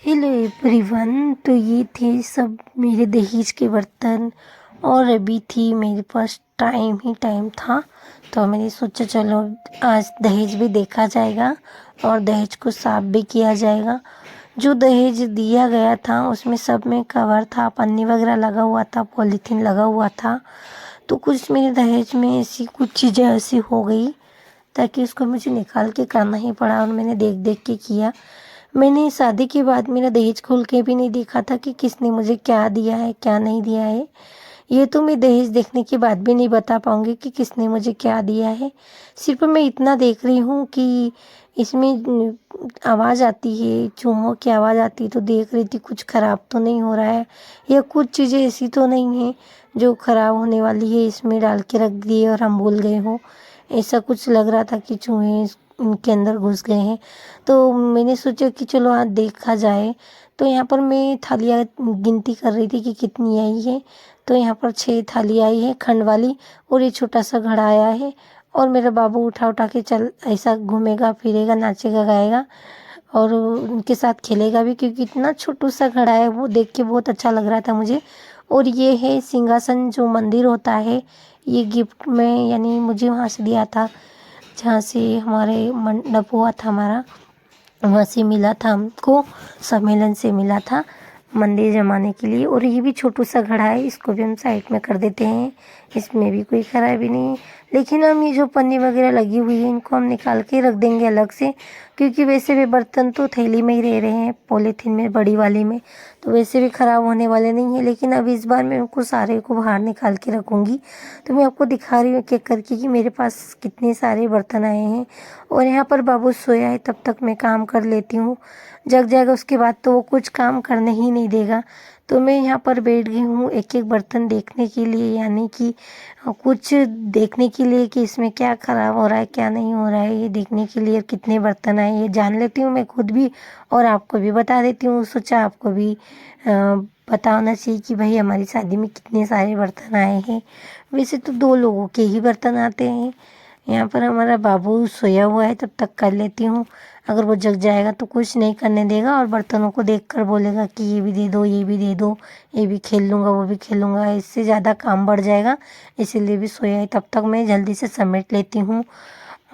Hello everyone. तो ये थे सब मेरे दहेज के बर्तन और अभी थी मेरे पास टाइम था, तो मैंने सोचा चलो आज दहेज भी देखा जाएगा और दहेज को साफ भी किया जाएगा। जो दहेज दिया गया था उसमें सब में कवर था, पन्नी वगैरह लगा हुआ था, पॉलीथीन लगा हुआ था। तो कुछ मेरे दहेज में ऐसी कुछ चीज़ें ऐसी हो गई ताकि उसको मुझे निकाल के करना ही पड़ा और मैंने देख देख के किया। मैंने शादी के बाद मेरा दहेज खोल के भी नहीं देखा था कि किसने मुझे क्या दिया है क्या नहीं दिया है। ये तो मैं दहेज देखने के बाद भी नहीं बता पाऊँगी कि किसने मुझे क्या दिया है। सिर्फ मैं इतना देख रही हूँ कि इसमें आवाज़ आती है, चूहों की आवाज़ आती है, तो देख रही थी कुछ ख़राब तो नहीं हो रहा है या कुछ चीज़ें ऐसी तो नहीं है जो ख़राब होने वाली है इसमें डाल के रख दिए और हम भूल गए हों। ऐसा कुछ लग रहा था कि चूहे इनके अंदर घुस गए हैं। तो मैंने सोचा कि चलो आज देखा जाए। तो यहाँ पर मैं थालियाँ गिनती कर रही थी कि कितनी आई है। तो यहाँ पर 6 थाली आई है खंड वाली और ये छोटा सा घड़ा आया है। और मेरा बाबू उठा उठा के चल ऐसा घूमेगा फिरेगा नाचेगा गाएगा और उनके साथ खेलेगा भी, क्योंकि इतना छोटू सा घड़ा है वो देख के बहुत अच्छा लग रहा था मुझे। और ये है सिंहासन जो मंदिर होता है, ये गिफ्ट में यानी मुझे वहाँ से दिया था जहाँ से हमारे मंडप हुआ था हमारा, वहाँ से मिला था हमको, सम्मेलन से मिला था मंदिर जमाने के लिए। और ये भी छोटू सा घड़ा है, इसको भी हम साइड में कर देते हैं, इसमें भी कोई खराबी नहीं है। लेकिन हम ये जो पन्नी वगैरह लगी हुई है इनको हम निकाल के रख देंगे अलग से, क्योंकि वैसे भी बर्तन तो थैली में ही रह रहे हैं, पॉलीथीन में बड़ी वाली में, तो वैसे भी ख़राब होने वाले नहीं है। लेकिन अब इस बार मैं उनको सारे को बाहर निकाल के रखूँगी। तो मैं आपको दिखा रही हूँ एक एक करके कि मेरे पास कितने सारे बर्तन आए हैं। और यहाँ पर बाबू सोया है, तब तक मैं काम कर लेती हूँ। जग जाएगा उसके बाद तो वो कुछ काम करने ही नहीं देगा। तो मैं यहाँ पर बैठ गई हूँ एक एक बर्तन देखने के लिए, यानी कि कुछ देखने के लिए कि इसमें क्या ख़राब हो रहा है क्या नहीं हो रहा है, ये देखने के लिए कितने बर्तन आए ये जान लेती हूँ मैं खुद भी और आपको भी बता देती हूँ। सोचा आपको भी पता होना चाहिए कि भाई हमारी शादी में कितने सारे बर्तन आए हैं। वैसे तो 2 लोगों के ही बर्तन आते हैं। यहाँ पर हमारा बाबू सोया हुआ है, तब तक कर लेती हूँ। अगर वो जग जाएगा तो कुछ नहीं करने देगा और बर्तनों को देखकर बोलेगा कि ये भी दे दो ये भी दे दो, ये भी खेल लूँगा वो भी खेल लूँगा, इससे ज़्यादा काम बढ़ जाएगा। इसीलिए भी सोया है, तब तक मैं जल्दी से समेट लेती हूँ।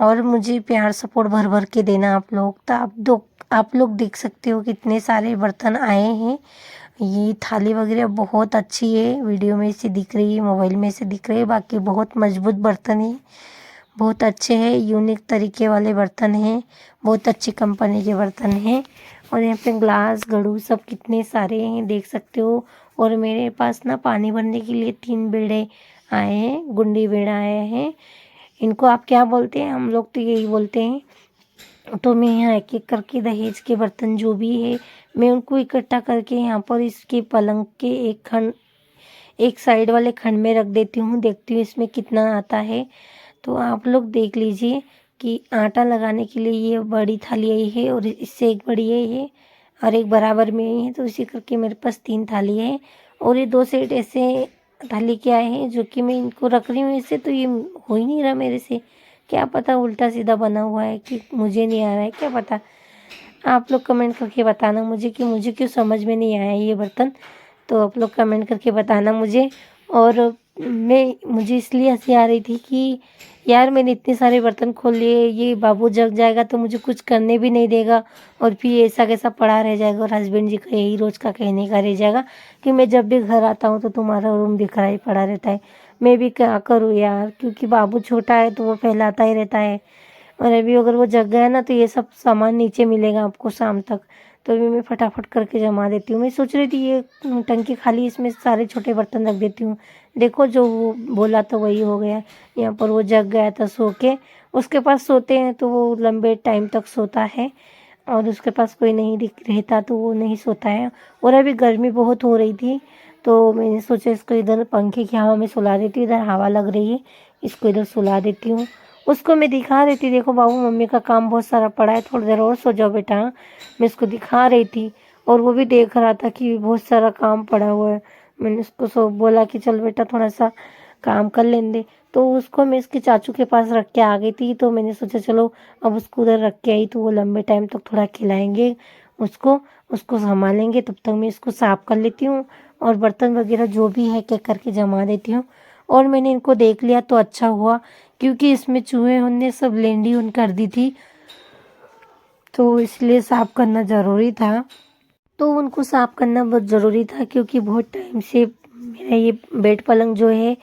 और मुझे प्यार सपोर्ट भर भर के देना आप लोग, तो आप लोग देख सकते हो कितने सारे बर्तन आए हैं। ये थाली वगैरह बहुत अच्छी है, वीडियो में से दिख रही है, मोबाइल में से दिख रही है, बाकी बहुत मजबूत बर्तन है, बहुत अच्छे हैं, यूनिक तरीके वाले बर्तन हैं, बहुत अच्छी कंपनी के बर्तन हैं। और यहाँ पे ग्लास गड़ू सब कितने सारे हैं देख सकते हो। और मेरे पास ना पानी भरने के लिए 3 बेड़े आए हैं, गुंडी बेड़ा आए हैं। इनको आप क्या बोलते हैं? हम लोग तो यही बोलते हैं। तो मैं यहाँ एक एक करके दहेज के बर्तन जो भी है मैं उनको इकट्ठा करके यहाँ पर इसके पलंग के एक साइड वाले खंड में रख देती हूँ, देखती हूँ इसमें कितना आता है। तो आप लोग देख लीजिए कि आटा लगाने के लिए ये बड़ी थाली आई है और इससे एक बड़ी है ये और एक बराबर में ही है, तो इसी करके मेरे पास 3 थाली है। और ये 2 सेट ऐसे थाली के आए हैं जो कि मैं इनको रख रही हूँ, इससे तो ये हो ही नहीं रहा मेरे से, क्या पता उल्टा सीधा बना हुआ है कि मुझे नहीं आ रहा है, क्या पता। आप लोग कमेंट करके बताना मुझे कि मुझे क्यों समझ में नहीं आया ये बर्तन, तो आप लोग कमेंट करके बताना मुझे। और मुझे इसलिए हंसी आ रही थी कि यार मैंने इतने सारे बर्तन खोल लिए, ये बाबू जग जाएगा तो मुझे कुछ करने भी नहीं देगा और फिर ऐसा कैसा पड़ा रह जाएगा। और हस्बैंड जी का यही रोज़ का कहने का रह जाएगा कि मैं जब भी घर आता हूँ तो तुम्हारा रूम बिखरा ही पड़ा रहता है। मैं भी क्या करूँ यार, क्योंकि बाबू छोटा है तो वो फैलाता ही रहता है। और अभी अगर वो जग गया ना तो ये सब सामान नीचे मिलेगा आपको शाम तक, तो अभी मैं फटाफट करके जमा देती हूँ। मैं सोच रही थी ये टंकी खाली, इसमें सारे छोटे बर्तन रख देती हूँ। देखो जो वो बोला तो वही हो गया। यहाँ पर वो जग गया था सो के, उसके पास सोते हैं तो वो लंबे टाइम तक सोता है और उसके पास कोई नहीं दिख रहता तो वो नहीं सोता है। और अभी गर्मी बहुत हो रही थी तो मैंने सोचा इसको इधर पंखे की हवा में सुला देती हूँ, इधर हवा लग रही है, इसको इधर सुला देती हूँ। उसको मैं दिखा रही थी, देखो बाबू मम्मी का काम बहुत सारा पड़ा है, थोड़ी देर और सो जाओ बेटा। मैं उसको दिखा रही थी और वो भी देख रहा था कि बहुत सारा काम पड़ा हुआ है। मैंने उसको बोला कि चल बेटा थोड़ा सा काम कर लेने दे, तो उसको मैं इसके चाचू के पास रख के आ गई थी। तो मैंने सोचा चलो अब उसको उधर रख के आई तो वो लंबे टाइम तक थोड़ा खिलाएंगे उसको उसको संभालेंगे, तब तक मैं इसको साफ़ कर लेती हूँ और बर्तन वगैरह जो भी है एक-एक करके जमा देती हूँ। और मैंने इनको देख लिया तो अच्छा हुआ, क्योंकि इसमें चूहे ने सब लेंडी उन कर दी थी, तो इसलिए साफ़ करना ज़रूरी था। तो उनको साफ़ करना बहुत ज़रूरी था, क्योंकि बहुत टाइम से मेरा ये बेड पलंग जो है,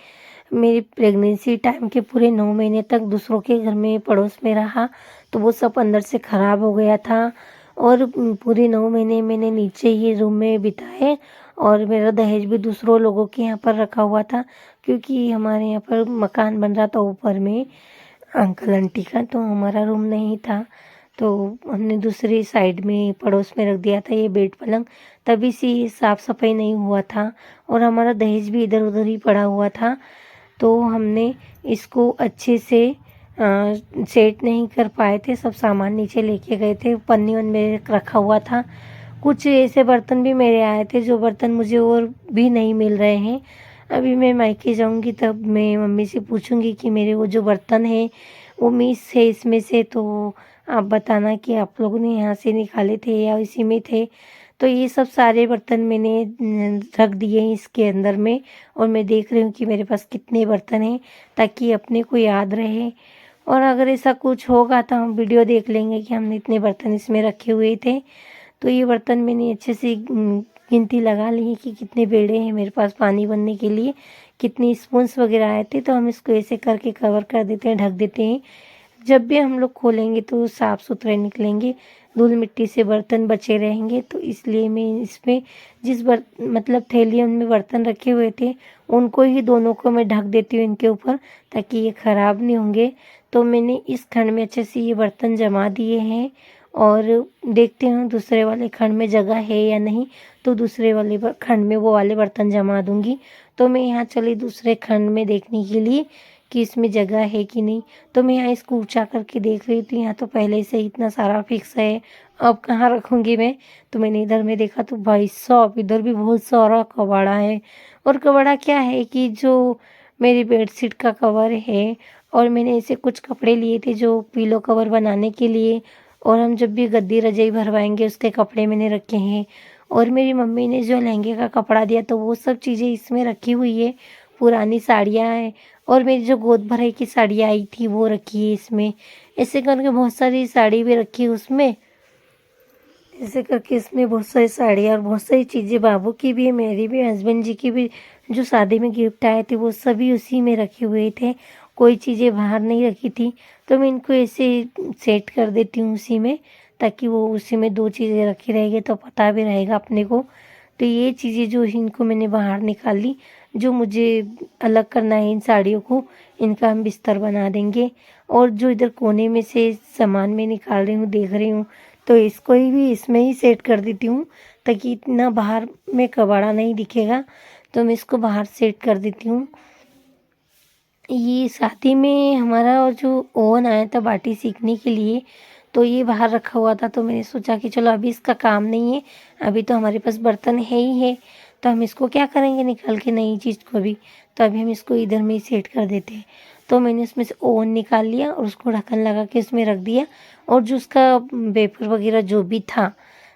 मेरी प्रेगनेंसी टाइम के पूरे 9 महीने तक दूसरों के घर में पड़ोस में रहा, तो वो सब अंदर से ख़राब हो गया था। और पूरे 9 महीने मैंने नीचे ही रूम में बिताए, और मेरा दहेज भी दूसरों लोगों के यहाँ पर रखा हुआ था, क्योंकि हमारे यहाँ पर मकान बन रहा था ऊपर में अंकल आंटी का, तो हमारा रूम नहीं था, तो हमने दूसरी साइड में पड़ोस में रख दिया था ये बेड पलंग। तभी से ये साफ़ सफाई नहीं हुआ था, और हमारा दहेज भी इधर उधर ही पड़ा हुआ था। तो हमने इसको अच्छे से सेट नहीं कर पाए थे, सब सामान नीचे लेके गए थे, पन्नी वन में रखा हुआ था। कुछ ऐसे बर्तन भी मेरे आए थे जो बर्तन मुझे और भी नहीं मिल रहे हैं। अभी मैं मायके जाऊंगी तब मैं मम्मी से पूछूंगी कि मेरे वो जो बर्तन है वो मिस है इसमें से, तो आप बताना कि आप लोगों ने यहाँ से निकाले थे या इसी में थे। तो ये सब सारे बर्तन मैंने रख दिए हैं इसके अंदर में, और मैं देख रही हूँ कि मेरे पास कितने बर्तन हैं, ताकि अपने को याद रहे। और अगर ऐसा कुछ होगा तो हम वीडियो देख लेंगे कि हमने इतने बर्तन इसमें रखे हुए थे। तो ये बर्तन मैंने अच्छे से गिनती लगा ली है कि कितने बेड़े हैं मेरे पास पानी भरने के लिए, कितनी स्पून्स वगैरह आए थे। तो हम इसको ऐसे करके कवर कर देते हैं, ढक देते हैं। जब भी हम लोग खोलेंगे तो साफ़ सुथरे निकलेंगे, धूल मिट्टी से बर्तन बचे रहेंगे। तो इसलिए मैं इसमें जिस मतलब थैलियों में बर्तन रखे हुए थे उनको ही दोनों को मैं ढक देती हूँ इनके ऊपर, ताकि ये ख़राब नहीं होंगे। तो मैंने इस खंड में अच्छे से ये बर्तन जमा दिए हैं, और देखते हैं दूसरे वाले खंड में जगह है या नहीं, तो दूसरे वाले खंड में वो वाले बर्तन जमा दूंगी। तो मैं यहाँ चली दूसरे खंड में देखने के लिए कि इसमें जगह है कि नहीं। तो मैं यहाँ इसको ऊंचा करके देख रही थी, यहाँ तो पहले से ही इतना सारा फिक्स है, अब कहाँ रखूँगी मैं। तो मैंने इधर में देखा तो भाई साहब इधर भी बहुत सारा कबाड़ा है। और कबाड़ा क्या है कि जो मेरी बेडशीट का कवर है, और मैंने ऐसे कुछ कपड़े लिए थे जो पिलो कवर बनाने के लिए, और हम जब भी गद्दी रजाई भरवाएंगे उसके कपड़े मैंने रखे हैं। और मेरी मम्मी ने जो लहंगे का कपड़ा दिया तो वो सब चीज़ें इसमें रखी हुई है। पुरानी साड़ियाँ हैं, और मेरी जो गोद भराई की साड़ियाँ आई थी वो रखी है इसमें। ऐसे करके बहुत सारी साड़ी भी रखी है उसमें। ऐसे करके इसमें बहुत सारी साड़ियाँ और बहुत सारी चीज़ें बाबू की भी, मेरी भी, हस्बैंड जी की भी, जो शादी में गिफ्ट आए थे वो सभी उसी में रखे हुए थे। कोई चीज़ें बाहर नहीं रखी थी। तो मैं इनको ऐसे सेट कर देती हूँ उसी में, ताकि वो उसी में दो चीज़ें रखी रहेगी तो पता भी रहेगा अपने को। तो ये चीज़ें जो इनको मैंने बाहर निकाल ली, जो मुझे अलग करना है इन साड़ियों को, इनका हम बिस्तर बना देंगे। और जो इधर कोने में से सामान मैं निकाल रही हूँ देख रही हूँ, तो इसको ही भी इसमें ही सेट कर देती हूँ, ताकि इतना बाहर में कबाड़ा नहीं दिखेगा। तो मैं इसको बाहर सेट कर देती हूँ। ये शादी में हमारा और जो ओवन आया था बाटी सीखने के लिए, तो ये बाहर रखा हुआ था। तो मैंने सोचा कि चलो अभी इसका काम नहीं है, अभी तो हमारे पास बर्तन है ही है, तो हम इसको क्या करेंगे निकाल के नई चीज़ को भी। तो अभी हम इसको इधर में ही सेट कर देते हैं। तो मैंने उसमें से ओवन निकाल लिया और उसको ढक्कन लगा के उसमें रख दिया, और जो उसका वेफर वगैरह जो भी था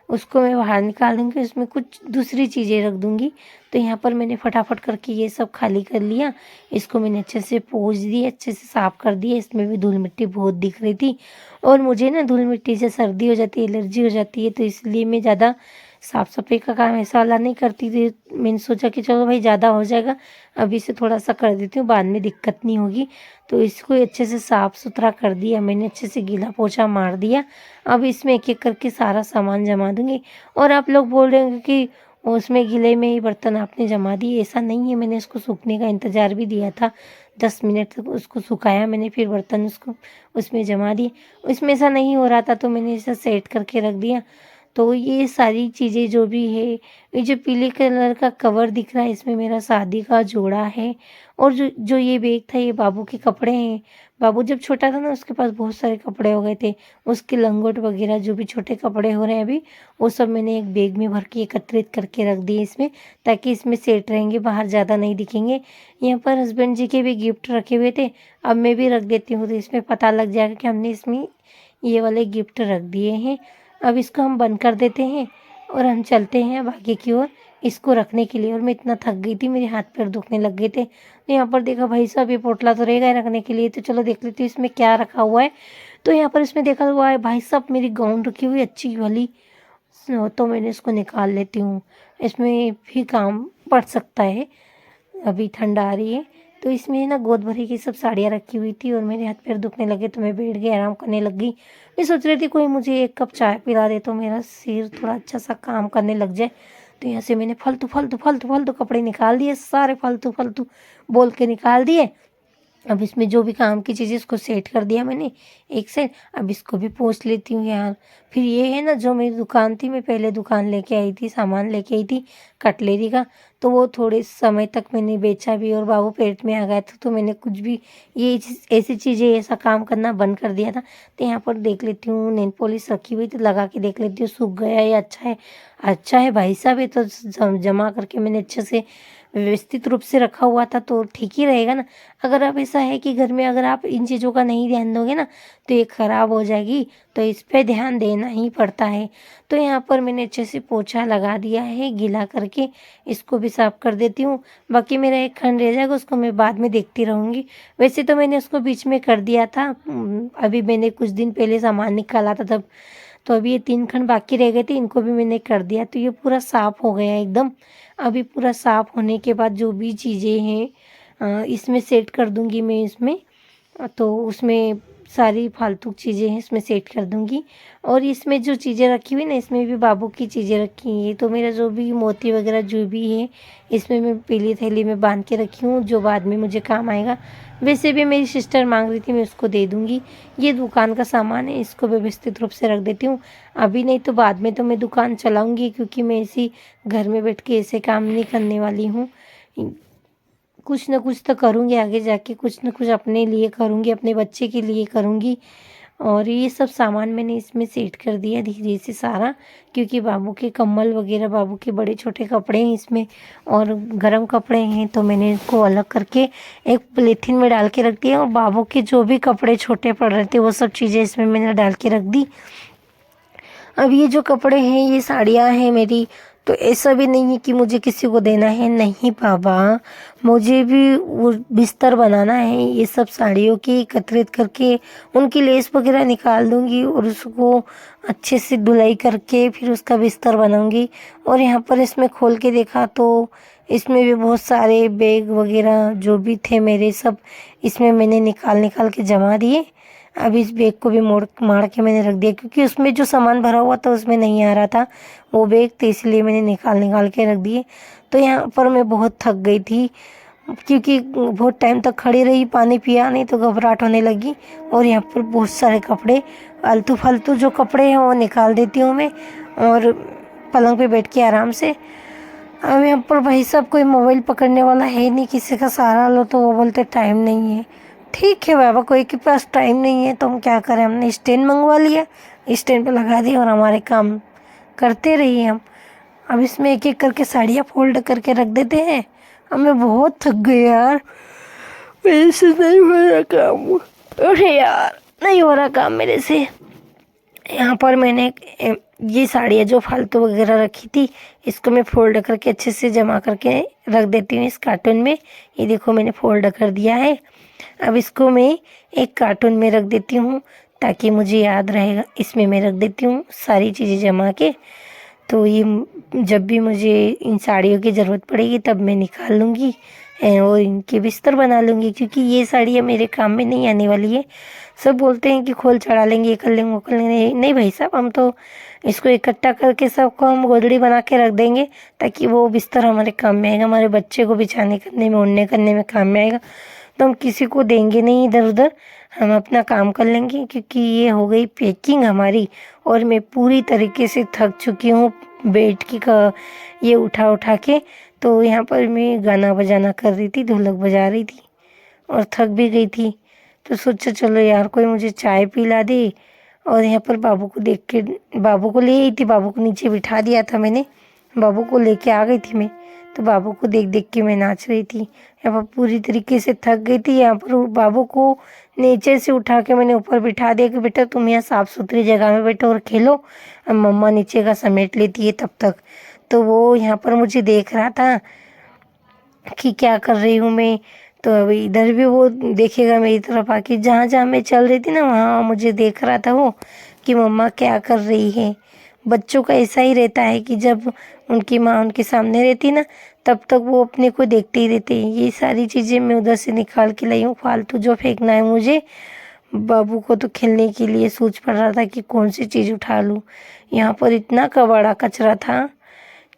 उसको मैं बाहर निकाल दूँगी, उसमें कुछ दूसरी चीज़ें रख दूँगी। तो यहाँ पर मैंने फटाफट करके ये सब खाली कर लिया। इसको मैंने अच्छे से पोंछ दिया, अच्छे से साफ़ कर दिया। इसमें भी धूल मिट्टी बहुत दिख रही थी, और मुझे ना धूल मिट्टी से सर्दी हो जाती है, एलर्जी हो जाती है, तो इसलिए मैं ज़्यादा साफ़ सफाई का काम ऐसा वाला नहीं करती थी। मैंने सोचा कि चलो भाई ज़्यादा हो जाएगा, अभी से थोड़ा सा कर देती हूँ, बाद में दिक्कत नहीं होगी। तो इसको अच्छे से साफ़ सुथरा कर दिया मैंने, अच्छे से गीला पोछा मार दिया। अब इसमें एक एक करके सारा सामान जमा दूँगी। और आप लोग बोल रहे होंगे कि उसमें गीले में ही बर्तन आपने जमा दिए, ऐसा नहीं है। मैंने उसको सूखने का इंतज़ार भी दिया था, 10 मिनट तक उसको सुखाया मैंने, फिर बर्तन उसको उसमें जमा दिए। उसमें ऐसा नहीं हो रहा था तो मैंने इसे सेट करके रख दिया। तो ये सारी चीज़ें जो भी है, ये जो पीले कलर का कवर दिख रहा है इसमें मेरा शादी का जोड़ा है। और जो जो ये बैग था ये बाबू के कपड़े हैं। बाबू जब छोटा था ना उसके पास बहुत सारे कपड़े हो गए थे, उसके लंगोट वगैरह जो भी छोटे कपड़े हो रहे हैं अभी, वो सब मैंने एक बैग में भर के एकत्रित करके रख दिए इसमें, ताकि इसमें सेट रहेंगे, बाहर ज़्यादा नहीं दिखेंगे। यहाँ पर हस्बैंड जी के भी गिफ्ट रखे हुए थे, अब मैं भी रख देती हूँ, तो इसमें पता लग जाएगा कि हमने इसमें ये वाले गिफ्ट रख दिए हैं। अब इसको हम बंद कर देते हैं, और हम चलते हैं अब आगे की ओर इसको रखने के लिए। और मैं इतना थक गई थी, मेरे हाथ पैर दुखने लग गए थे। तो यहाँ पर देखा भाई साहब ये पोटला तो रहेगा ही रखने के लिए, तो चलो देख लेती हूँ इसमें क्या रखा हुआ है। तो यहाँ पर इसमें देखा हुआ है भाई साहब मेरी गाउन रखी हुई अच्छी वाली, तो मैंने इसको निकाल लेती हूँ, इसमें भी काम पड़ सकता है। अभी ठंड आ रही है तो इसमें ना गोद भरी की सब साड़ियाँ रखी हुई थी और मेरे हाथ पैर दुखने लगे तो मैं बैठ गई, आराम करने लग गई। मैं सोच रही थी कोई मुझे एक कप चाय पिला दे तो मेरा सिर थोड़ा अच्छा सा काम करने लग जाए। तो यहाँ से मैंने फालतू फालतू फालतू फालतू कपड़े निकाल दिए, सारे फालतू फालतू बोल के निकाल दिए। अब इसमें जो भी काम की चीज़ें इसको सेट कर दिया मैंने एक साइड। अब इसको भी पोंछ लेती हूँ यार। फिर ये है ना जो मेरी दुकान थी, मैं पहले दुकान लेके आई थी, सामान लेके आई थी कटलेरी का, तो वो थोड़े समय तक मैंने बेचा भी और बाबू पेट में आ गया था, तो मैंने कुछ भी ऐसी चीज़ें ऐसा काम करना बंद कर दिया था। तो यहाँ पर देख लेती हूँ नेल पॉलिश रखी हुई, तो लगा के देख लेती हूँ सूख गया या अच्छा है। अच्छा है भाई साहब, ये तो जमा करके मैंने अच्छे से व्यवस्थित रूप से रखा हुआ था तो ठीक ही रहेगा ना। अगर अब ऐसा है कि घर में अगर आप इन चीज़ों का नहीं ध्यान दोगे ना तो ये ख़राब हो जाएगी, तो इस पे ध्यान देना ही पड़ता है। तो यहाँ पर मैंने अच्छे से पोछा लगा दिया है, गीला करके इसको भी साफ़ कर देती हूँ। बाकी मेरा एक खंड रह जाएगा, उसको मैं बाद में देखती रहूँगी। वैसे तो मैंने उसको बीच में कर दिया था, अभी मैंने कुछ दिन पहले सामान निकाला था तब। तो अभी ये 3 खंड बाकी रह गए थे, इनको भी मैंने कर दिया, तो ये पूरा साफ़ हो गया एकदम। अभी पूरा साफ़ होने के बाद जो भी चीज़ें हैं इसमें सेट कर दूंगी मैं इसमें। तो उसमें सारी फालतू चीज़ें हैं इसमें सेट कर दूंगी। और इसमें जो चीज़ें रखी हुई ना, इसमें भी बाबू की चीज़ें रखी हैं। तो मेरा जो भी मोती वगैरह जो भी है इसमें मैं पीली थैली में बांध के रखी हूँ, जो बाद में मुझे काम आएगा। वैसे भी मेरी सिस्टर मांग रही थी, मैं उसको दे दूँगी। ये दुकान का सामान है, इसको व्यवस्थित रूप से रख देती हूँ। अभी नहीं तो बाद में तो मैं दुकान चलाऊँगी, क्योंकि मैं ऐसी घर में बैठ के ऐसे काम नहीं करने वाली हूँ। कुछ ना कुछ तो करूँगी आगे जाके, कुछ ना कुछ अपने लिए करूँगी, अपने बच्चे के लिए करूँगी। और ये सब सामान मैंने इसमें सेट कर दिया धीरे से सारा, क्योंकि बाबू के कम्बल वगैरह, बाबू के बड़े छोटे कपड़े हैं इसमें और गर्म कपड़े हैं, तो मैंने इसको अलग करके एक पॉलीथीन में डाल के रख दिया। और बाबू के जो भी कपड़े छोटे पड़ रहे थे वो सब चीज़ें इसमें मैंने डाल के रख दी। अब ये जो कपड़े हैं ये साड़ियाँ हैं मेरी, तो ऐसा भी नहीं है कि मुझे किसी को देना है, नहीं बाबा, मुझे भी वो बिस्तर बनाना है। ये सब साड़ियों की एकत्रित करके उनकी लेस वगैरह निकाल दूंगी और उसको अच्छे से धुलाई करके फिर उसका बिस्तर बनाऊंगी। और यहाँ पर इसमें खोल के देखा तो इसमें भी बहुत सारे बैग वगैरह जो भी थे मेरे, सब इसमें मैंने निकाल निकाल के जमा दिए। अब इस बैग को भी मोड़ मार के मैंने रख दिया, क्योंकि उसमें जो सामान भरा हुआ था उसमें नहीं आ रहा था वो बैग, तो इसलिए मैंने निकाल के रख दिए। तो यहाँ पर मैं बहुत थक गई थी, क्योंकि बहुत टाइम तक खड़ी रही, पानी पिया नहीं तो घबराहट होने लगी। और यहाँ पर बहुत सारे कपड़े, आलतू फालतू जो कपड़े हैं वो निकाल देती हूँ मैं और पलंग पे बैठ के आराम से। अब यहाँ पर भाई साहब कोई मोबाइल पकड़ने वाला है नहीं, किसी का सहारा लो तो वो बोलते टाइम नहीं है। ठीक है बाबा, कोई के पास टाइम नहीं है तो हम क्या करें, हमने स्टैंड मंगवा लिया, स्टैंड पे लगा दिया और हमारे काम करते रहिए हम। अब इसमें एक एक करके साड़ियाँ फोल्ड करके रख देते हैं। अब मैं बहुत थक गई यार, मेरे से नहीं हो रहा काम, अरे यार नहीं हो रहा काम मेरे से। यहाँ पर मैंने ये साड़ियाँ जो फालतू वगैरह रखी थी इसको मैं फोल्ड करके अच्छे से जमा करके रख देती हूँ इस कार्टून में। ये देखो मैंने फोल्ड कर दिया है। अब इसको मैं एक कार्टून में रख देती हूँ ताकि मुझे याद रहेगा, इसमें मैं रख देती हूँ सारी चीज़ें जमा के। तो ये जब भी मुझे इन साड़ियों की ज़रूरत पड़ेगी तब मैं निकाल लूँगी और इनके बिस्तर बना लूँगी, क्योंकि ये साड़ियाँ मेरे काम में नहीं आने वाली है। सब बोलते हैं कि खोल चढ़ा लेंगे, ये कर लेंगे, वो कर लेंगे, नहीं भाई साहब, हम तो इसको इकट्ठा करके सबको हम गोदड़ी बना के रख देंगे ताकि वो बिस्तर हमारे काम में आएगा, हमारे बच्चे को बिछाने करने में, ओढ़ने करने में काम में आएगा। तो हम किसी को देंगे नहीं इधर उधर, हम अपना काम कर लेंगे, क्योंकि ये हो गई पैकिंग हमारी। और मैं पूरी तरीके से थक चुकी हूँ बैठ के ये उठा उठा के। तो यहाँ पर मैं गाना बजाना कर रही थी, ढोलक बजा रही थी और थक भी गई थी। तो सोचा चलो यार कोई मुझे चाय पिला दे। और यहाँ पर बाबू को देख के, बाबू को ले आई थी, बाबू को नीचे बिठा दिया था मैंने, बाबू को लेके आ गई थी मैं। तो बाबू को देख देख के मैं नाच रही थी। यहाँ पर पूरी तरीके से थक गई थी। यहाँ पर बाबू को नीचे से उठा के मैंने ऊपर बिठा दिया कि बेटा तुम यहाँ साफ़ सुथरी जगह में बैठो और खेलो, अब मम्मा नीचे का समेट लेती है तब तक। तो वो यहाँ पर मुझे देख रहा था कि क्या कर रही हूँ मैं। तो अभी इधर भी वो देखेगा मेरी तरफ आके, जहाँ जहाँ मैं चल रही थी ना वहाँ मुझे देख रहा था वो कि मम्मा क्या कर रही है। बच्चों का ऐसा ही रहता है कि जब उनकी माँ उनके सामने रहती ना तब तक वो अपने को देखते ही रहते हैं। ये सारी चीज़ें मैं उधर से निकाल के लाई हूँ, फालतू जो फेंकना है मुझे। बाबू को तो खेलने के लिए सोच पड़ रहा था कि कौन सी चीज़ उठा लूँ। यहाँ पर इतना कबाड़ा कचरा था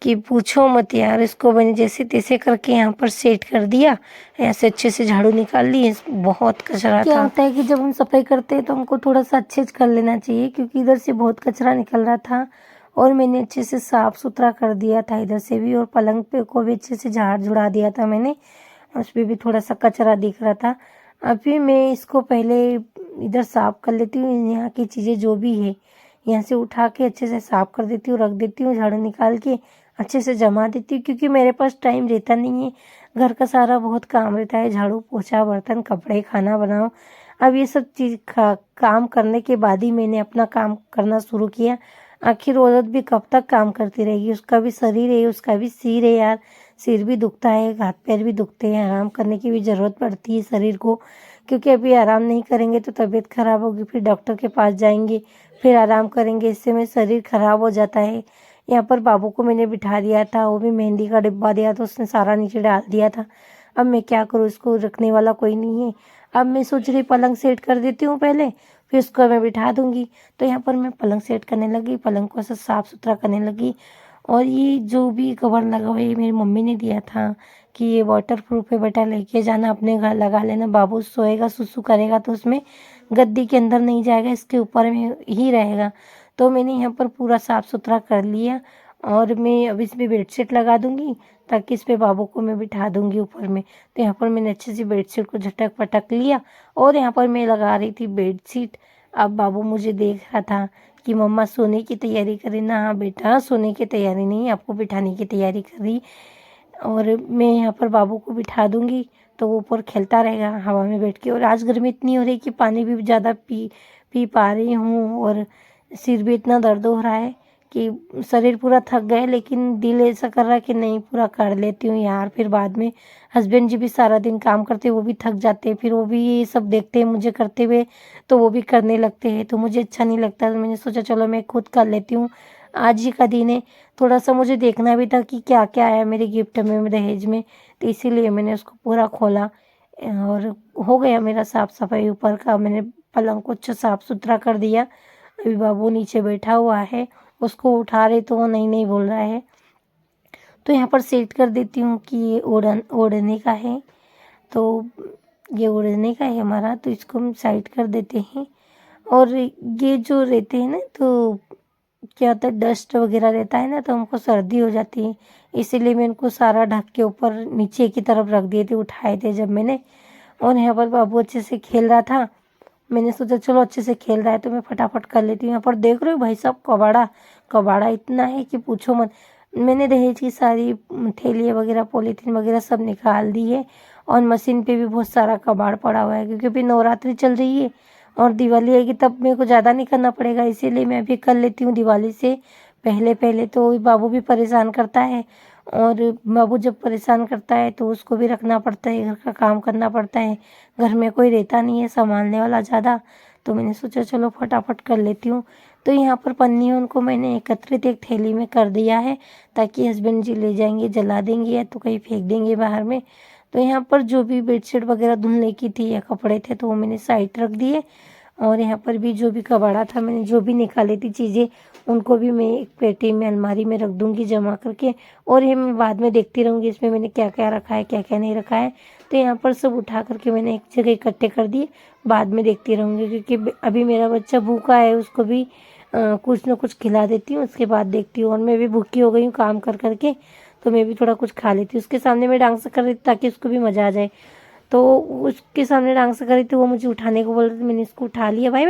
कि पूछो मत यार। इसको मैंने जैसे तैसे करके यहाँ पर सेट कर दिया, ऐसे अच्छे से झाड़ू निकाल ली। बहुत कचरा क्या था। होता है कि जब हम सफाई करते हैं तो हमको थोड़ा सा अच्छे से कर लेना चाहिए, क्योंकि इधर से बहुत कचरा निकल रहा था और मैंने अच्छे से साफ सुथरा कर दिया था इधर से भी, और पलंग पे को भी अच्छे से झाड़ झुड़ा दिया था मैंने, उस पर भी थोड़ा सा कचरा दिख रहा था। अभी मैं इसको पहले इधर साफ कर लेती हूँ। यहाँ की चीज़ें जो भी है यहाँ से उठा के अच्छे से साफ कर देती हूँ, रख देती हूँ, झाड़ू निकाल के अच्छे से जमा देती हूँ, क्योंकि मेरे पास टाइम रहता नहीं है। घर का सारा बहुत काम रहता है, झाड़ू पोछा बर्तन कपड़े खाना बनाओ। अब ये सब चीज़ काम करने के बाद ही मैंने अपना काम करना शुरू किया। आखिर औरत भी कब तक काम करती रहेगी, उसका भी शरीर है, उसका भी सिर है यार, सिर भी दुखता है, हाथ पैर भी दुखते हैं, आराम करने की भी ज़रूरत पड़ती है शरीर को। क्योंकि अभी आराम नहीं करेंगे तो तबीयत खराब होगी, फिर डॉक्टर के पास जाएंगे, फिर आराम करेंगे, इससे में शरीर खराब हो जाता है। यहाँ पर बाबू को मैंने बिठा दिया था, वो भी मेहंदी का डिब्बा दिया था, उसने सारा नीचे डाल दिया था। अब मैं क्या करूँ, इसको रखने वाला कोई नहीं है। अब मैं सोच रही पलंग सेट कर देती हूँ पहले, फिर उसको मैं बिठा दूंगी। तो यहाँ पर मैं पलंग सेट करने लगी, पलंग को ऐसा साफ सुथरा करने लगी। और ये जो भी कवर लगा हुआ है मेरी मम्मी ने दिया था कि ये वाटर प्रूफ है बेटा, लेके जाना अपने घर लगा लेना, बाबू सोएगा सुसु करेगा तो उसमें गद्दी के अंदर नहीं जाएगा, इसके ऊपर में ही रहेगा। तो मैंने यहाँ पर पूरा साफ सुथरा कर लिया और मैं अब इसमें बेडशीट लगा दूंगी, ताकि इस पे बाबू को मैं बिठा दूंगी ऊपर में। तो यहाँ पर मैंने अच्छे से बेडशीट को झटक पटक लिया और यहाँ पर मैं लगा रही थी बेडशीट। अब बाबू मुझे देख रहा था कि मम्मा सोने की तैयारी करे ना। हाँ बेटा, सोने की तैयारी नहीं, आपको बिठाने की तैयारी कर रही। और मैं यहाँ पर बाबू को बिठा दूंगी तो वो ऊपर खेलता रहेगा हवा में बैठ के। और आज गर्मी इतनी हो रही कि पानी भी ज़्यादा पी पा रही हूँ, और सिर भी इतना दर्द हो रहा है कि शरीर पूरा थक गए, लेकिन दिल ऐसा कर रहा है कि नहीं पूरा कर लेती हूँ यार। फिर बाद में हस्बैंड जी भी सारा दिन काम करते, वो भी थक जाते हैं, फिर वो भी ये सब देखते हैं मुझे करते हुए, तो वो भी करने लगते हैं, तो मुझे अच्छा नहीं लगता। तो मैंने सोचा चलो मैं खुद कर लेती हूँ, आज ही का दिन है। थोड़ा सा मुझे देखना भी था कि क्या क्या आया मेरे गिफ्ट में दहेज में, तो इसीलिए मैंने उसको पूरा खोला और हो गया मेरा साफ सफाई ऊपर का। मैंने पलंग को अच्छा साफ सुथरा कर दिया। अभी बाबू नीचे बैठा हुआ है, उसको उठा रहे तो वो नहीं नहीं बोल रहा है। तो यहाँ पर सेट कर देती हूँ कि ये ओढ़ने का है, तो ये ओढ़ने का है हमारा, तो इसको हम साइड कर देते हैं। और ये जो रहते हैं ना, तो क्या होता है डस्ट वगैरह रहता है ना, तो हमको सर्दी हो जाती है, इसीलिए मैं इनको सारा ढक के ऊपर नीचे की तरफ रख दिए थे, उठाए थे जब मैंने। और यहाँ पर बाबू अच्छे से खेल रहा था, मैंने सोचा चलो अच्छे से खेल रहा है तो मैं फटाफट कर लेती हूँ। यहाँ पर देख रहे हो भाई साहब, कबाड़ा कबाड़ा इतना है कि पूछो मत। मैंने दहेज की सारी थैलियाँ वगैरह पॉलीथीन वगैरह सब निकाल दी है, और मशीन पे भी बहुत सारा कबाड़ पड़ा हुआ है, क्योंकि अभी नवरात्रि चल रही है और दिवाली आएगी, तब मेरे को ज़्यादा नहीं करना पड़ेगा, इसीलिए मैं अभी कर लेती हूँ दिवाली से पहले पहले। तो बाबू भी परेशान करता है, और बाबू जब परेशान करता है तो उसको भी रखना पड़ता है, घर का काम करना पड़ता है, घर में कोई रहता नहीं है संभालने वाला ज़्यादा। तो मैंने सोचा चलो फटाफट कर लेती हूँ। तो यहाँ पर पन्नियों उनको मैंने एकत्रित एक थैली में कर दिया है, ताकि हस्बैंड जी ले जाएंगे जला देंगे या तो कहीं फेंक देंगे बाहर में। तो यहाँ पर जो भी बेडशीट वगैरह धुलने की थी या कपड़े थे तो वो मैंने साइड रख दिए। और यहाँ पर भी जो भी कबाड़ा था, मैंने जो भी निकाली थी चीज़ें, उनको भी मैं एक पेटी में अलमारी में रख दूँगी जमा करके। और ये मैं बाद में देखती रहूँगी इसमें मैंने क्या क्या रखा है क्या क्या नहीं रखा है। तो यहाँ पर सब उठा करके मैंने एक जगह इकट्ठे कर दिए, बाद में देखती रहूँगी, क्योंकि अभी मेरा बच्चा भूखा है, उसको भी कुछ ना कुछ खिला देती हूँ, उसके बाद देखती हूँ। और मैं भी भूखी हो गई हूँ काम कर करके, तो मैं भी थोड़ा कुछ खा लेती हूँ। उसके सामने मैं डांस कर रही थी ताकि उसको भी मज़ा आ जाए, तो उसके सामने डांस कर रही थी, वो मुझे उठाने को बोल रही थी, मैंने इसको उठा लिया। भाई